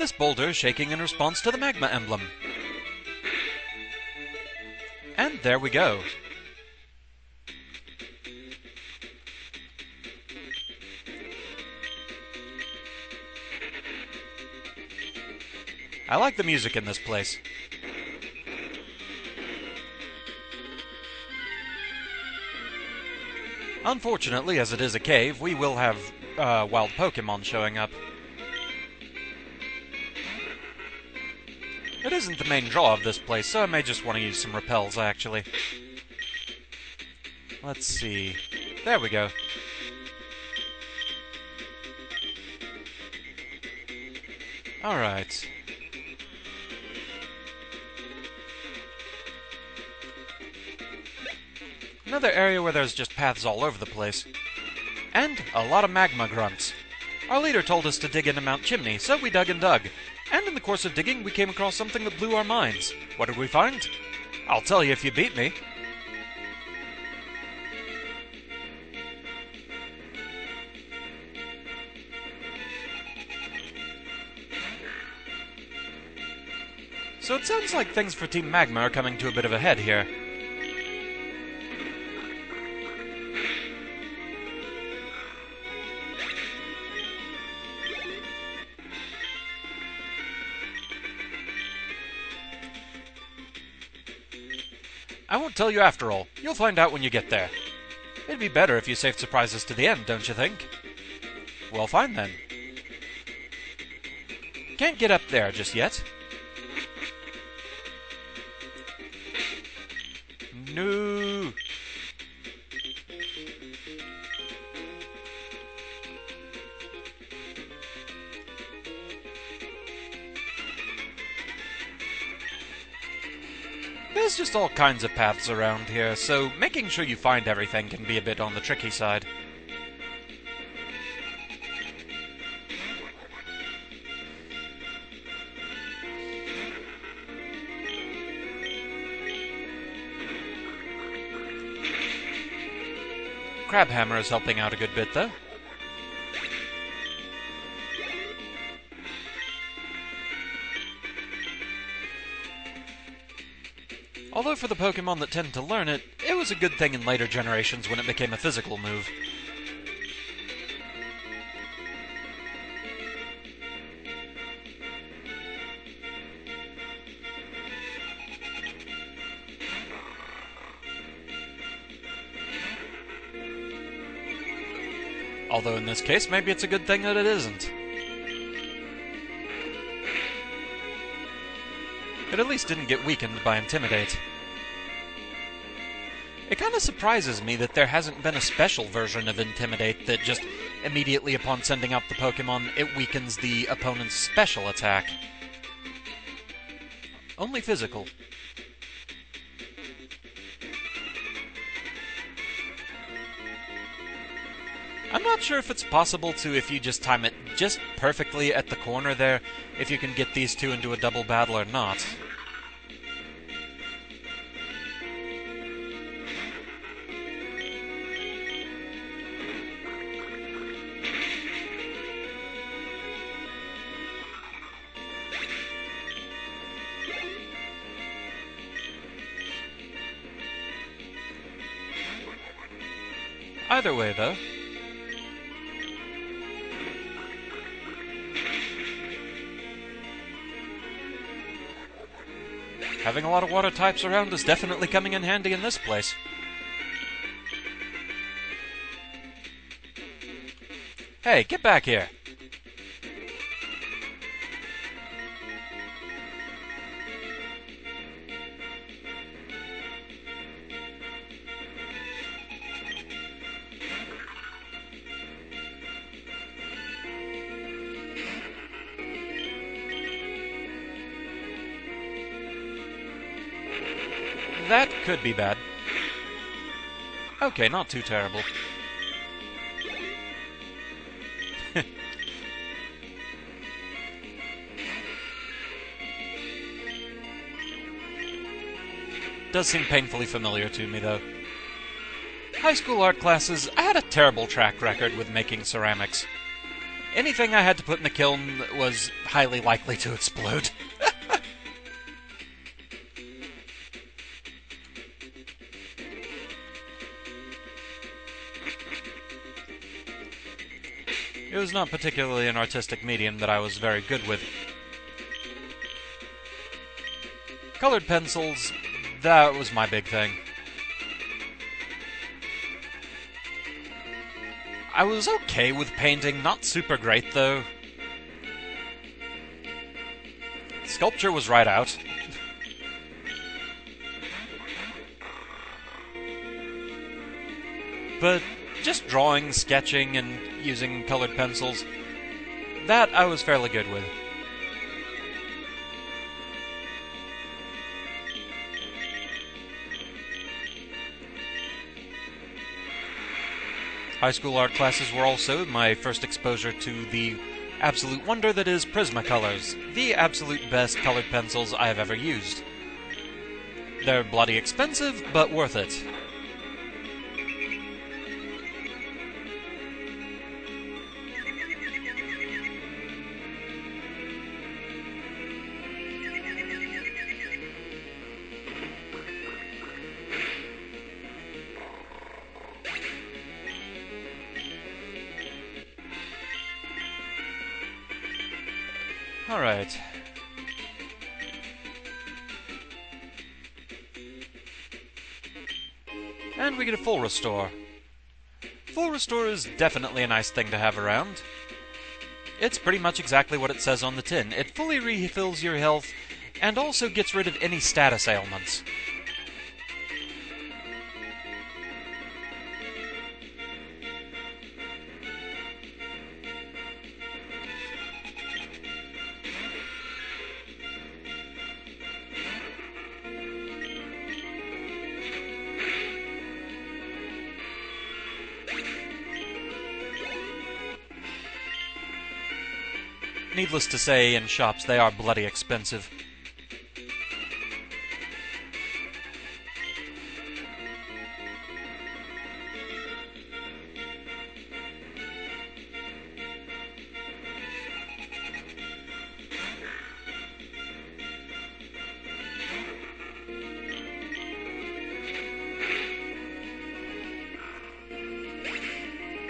This boulder is shaking in response to the Magma Emblem. And there we go. I like the music in this place. Unfortunately, as it is a cave, we will have wild Pokémon showing up. It isn't the main draw of this place, so I may just want to use some repels, actually. Let's see. There we go. Alright. Another area where there's just paths all over the place. And a lot of magma grunts. Our leader told us to dig into Mount Chimney, so we dug and dug. And in the course of digging, we came across something that blew our minds. What did we find? I'll tell you if you beat me. So it sounds like things for Team Magma are coming to a bit of a head here. I won't tell you after all. You'll find out when you get there. It'd be better if you saved surprises to the end, don't you think? Well, fine then. Can't get up there just yet. No. There's just all kinds of paths around here, so making sure you find everything can be a bit on the tricky side. Crabhammer is helping out a good bit, though. Although for the Pokémon that tend to learn it, it was a good thing in later generations when it became a physical move. Although in this case, maybe it's a good thing that it isn't. It at least didn't get weakened by Intimidate. It kind of surprises me that there hasn't been a special version of Intimidate that just immediately upon sending out the Pokémon, it weakens the opponent's special attack. Only physical. I'm not sure if it's possible to, if you just time it just perfectly at the corner there, if you can get these two into a double battle or not. Either way, though. Having a lot of water types around is definitely coming in handy in this place. Hey, get back here! That could be bad. Okay, not too terrible. Does seem painfully familiar to me, though. High school art classes, I had a terrible track record with making ceramics. Anything I had to put in the kiln was highly likely to explode. It was not particularly an artistic medium that I was very good with. Colored pencils, that was my big thing. I was okay with painting, not super great though. Sculpture was right out. But just drawing, sketching, and using colored pencils, that I was fairly good with. High school art classes were also my first exposure to the absolute wonder that is Prismacolors, the absolute best colored pencils I have ever used. They're bloody expensive, but worth it. Alright. And we get a full restore. Full restore is definitely a nice thing to have around. It's pretty much exactly what it says on the tin. It fully refills your health and also gets rid of any status ailments. Needless to say, in shops they are bloody expensive.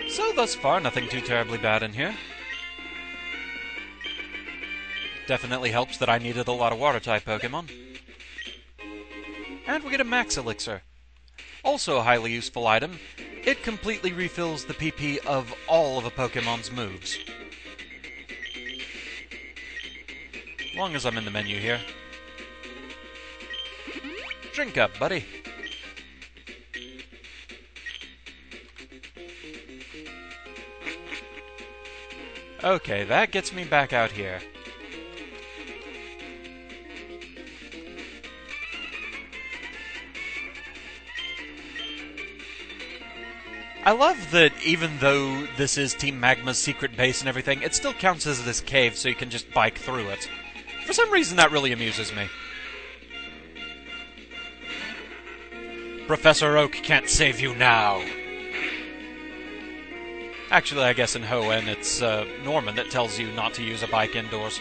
So thus far, nothing too terribly bad in here. Definitely helps that I needed a lot of water-type Pokemon. And we get a Max Elixir. Also a highly useful item. It completely refills the PP of all of a Pokemon's moves. As long as I'm in the menu here. Drink up, buddy. Okay, that gets me back out here. I love that even though this is Team Magma's secret base and everything, it still counts as this cave so you can just bike through it. For some reason that really amuses me. Professor Oak can't save you now. Actually, I guess in Hoenn it's Norman that tells you not to use a bike indoors.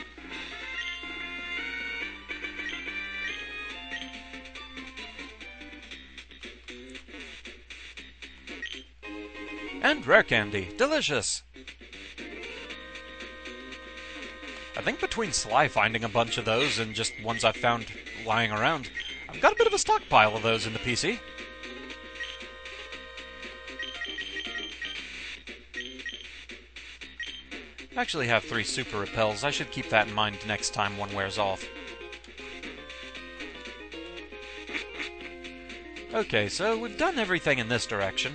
And rare candy. Delicious! I think between Sly finding a bunch of those and just ones I've found lying around, I've got a bit of a stockpile of those in the PC. I actually have 3 super repels. I should keep that in mind next time one wears off. Okay, so we've done everything in this direction.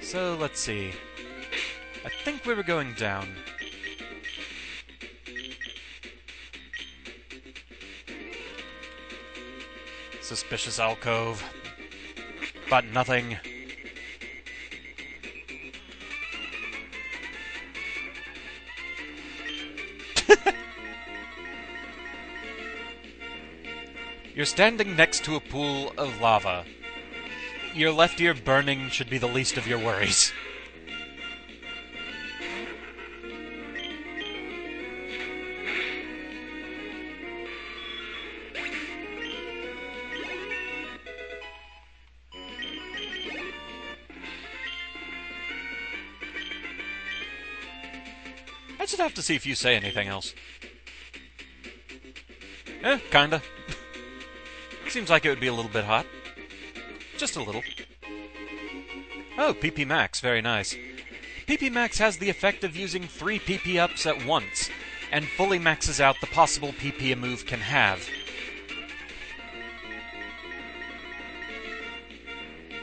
So, let's see. I think we were going down. Suspicious alcove. But nothing. You're standing next to a pool of lava. your left ear burning should be the least of your worries. I just have to see if you say anything else. Kinda. Seems like it would be a little bit hot. Just a little. Oh, PP Max, very nice. PP Max has the effect of using 3 PP ups at once, and fully maxes out the possible PP a move can have.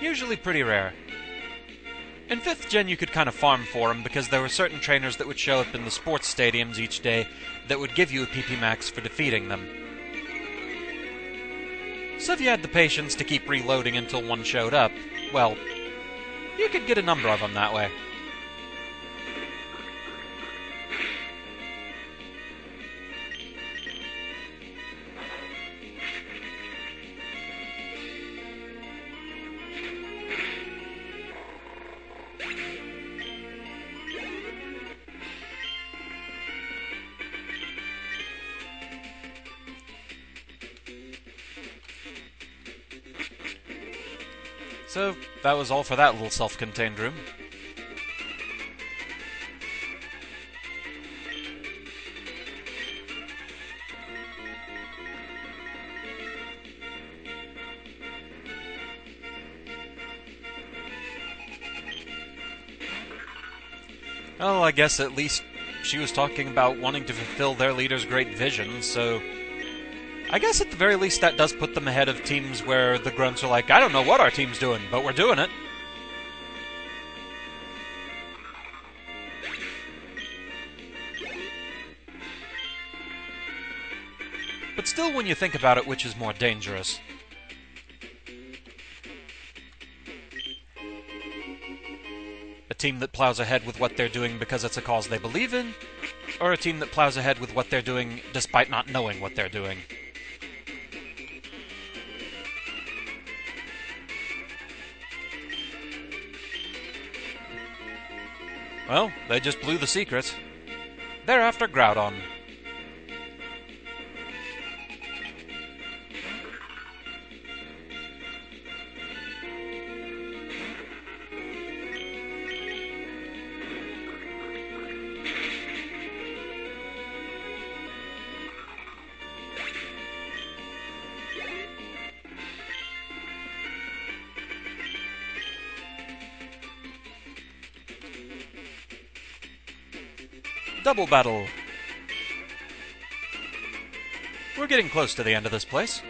Usually pretty rare. In 5th gen you could kind of farm for them, because there were certain trainers that would show up in the sports stadiums each day that would give you a PP Max for defeating them. So if you had the patience to keep reloading until one showed up, well, you could get a number of them that way. So, that was all for that little self-contained room. Well, I guess at least she was talking about wanting to fulfill their leader's great vision, so I guess at the very least that does put them ahead of teams where the grunts are like, I don't know what our team's doing, but we're doing it. But still, when you think about it, which is more dangerous? A team that plows ahead with what they're doing because it's a cause they believe in, or a team that plows ahead with what they're doing despite not knowing what they're doing? Well, they just blew the secret. They're after Groudon. Double battle. We're getting close to the end of this place.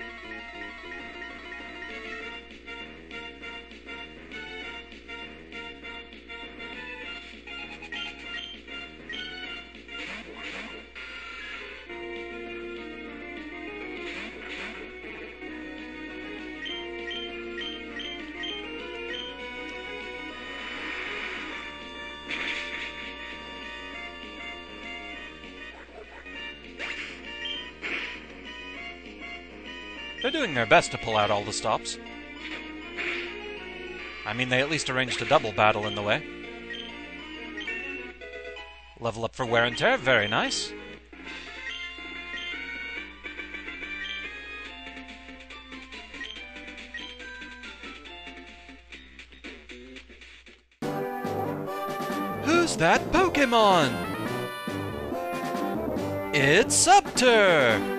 They're doing their best to pull out all the stops. I mean, they at least arranged a double battle in the way. Level up for wear and tear, very nice. Who's that Pokémon? It's Scepter!